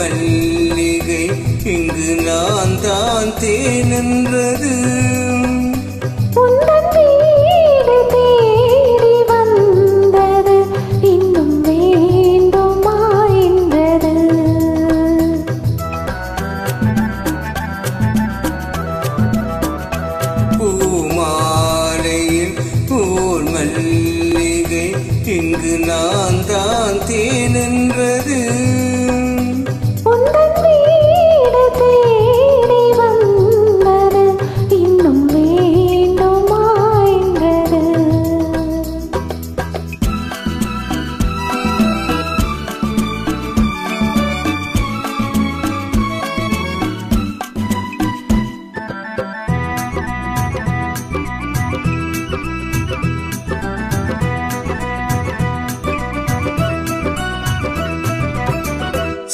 மல்லிகை இங்கு நான் தான் தேனென்றது. பூமாலையில் போல் மல்லிகை இங்கு நான் தான் தேனென்றது.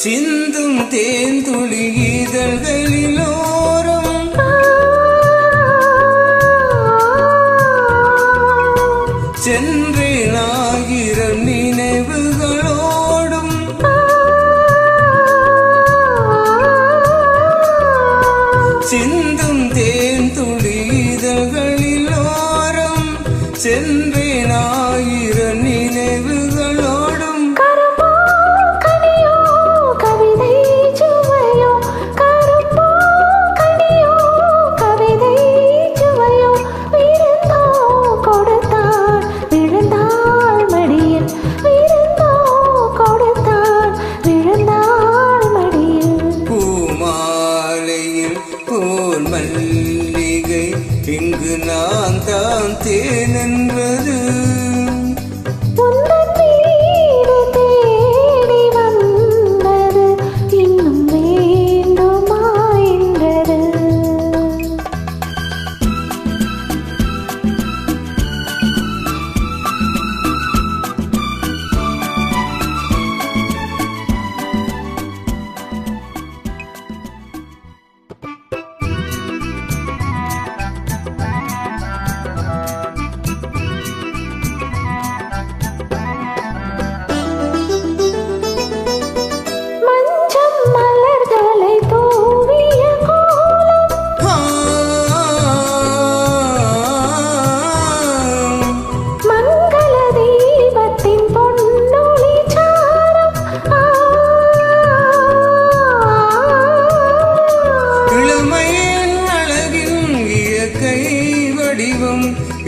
சிந்தும் தேன்துளி இதழ்களிலோரம் சென்றேன் ஆயிரம் நினைவுகளோடும். சிந்தும் தேன்துளி இதழ்களிலோரம் சென்றேன் ஆயிரம் நினைவுகளோடும். மல்லிகை இங்கு நான் தான் தேனென்றது.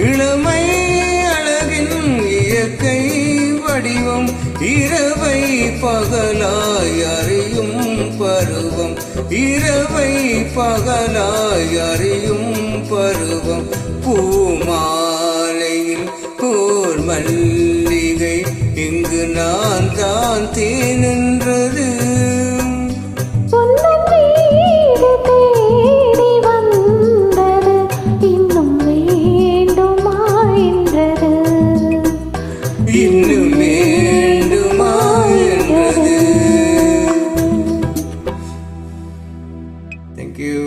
இளமை அழகின் இயற்கை வடிவம் இரவை பகலாய் அறியும் பருவம். இரவை பகலாய் அறியும் பருவம். பூமாலையில் போல் மல்லிகை இங்கு நான் தான் தேனென்றது. இன்னும் வேண்டுமா என்றது. Thank you.